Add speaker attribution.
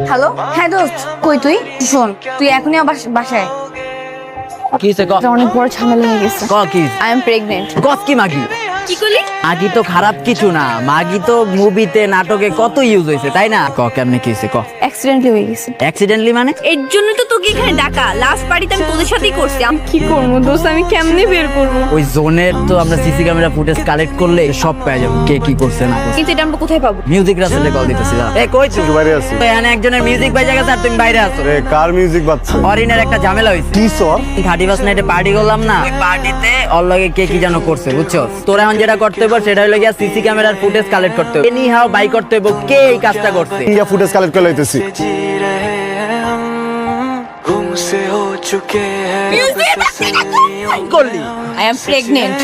Speaker 1: Hello, হ্যাঁ দোস্ত, কই তুই? শোন, তুই এখনই আমার বাসায়।
Speaker 2: কিসে ক
Speaker 1: অনেক বড় ঝামেলা হয়ে গেছে।
Speaker 2: ক কি
Speaker 1: আই এম প্রেগনেন্ট।
Speaker 2: কস কি মাগি
Speaker 1: কি করলি?
Speaker 2: মাগি তো খারাপ কিছু না, মাগি তো মুভিতে নাটকে কত ইউজ হয়েছে তাই না? ক কেমনে কি হয়েছে ক?
Speaker 1: অ্যাক্সিডেন্টলি হয়ে গেছে।
Speaker 2: অ্যাক্সিডেন্টলি মানে?
Speaker 1: এর জন্য তো তোকে এখানে ডাকা। লাস্ট পার্টিতে আমি তোদের সাথেই করছি। আমি কি করবো দোস্ত, আমি কেমনে বের করবো?
Speaker 2: ওই জোনের তো আমরা সিসি ক্যামেরা ফুটেজ কালেক্ট করলে সব পেয়ে যাবো কে কি করছে না করছে।
Speaker 1: কিন্তু এটা আমরা কোথায় পাবো?
Speaker 2: মিউজিক রাসেলে কল দিতেছি এ কই তুই?
Speaker 3: বাইরে আছি।
Speaker 2: তো এখানে একজনের মিউজিক বাজে গেছে আর তুমি বাইরে আছো।
Speaker 3: রে কার মিউজিক বাজছে?
Speaker 2: অরিনের একটা ঝামেলা হইছে।
Speaker 3: কি সর?
Speaker 2: 31st নাইটে পার্টি করলাম না, ওই পার্টিতে ওর লগে কে কি যেন করছে বুঝছো? তোরা এখন যেটা করতে হবে সেটা হলো গিয়া সিসি ক্যামেরার ফুটেজ কালেক্ট করতে হবে। এনি হাও বাই করতে হবে কে এই কাজটা করছে।
Speaker 3: ইন্ডিয়া ফুটেজ কালেক্ট করে লইতেছি।
Speaker 2: করলি
Speaker 1: আই এম প্রেগনেন্ট।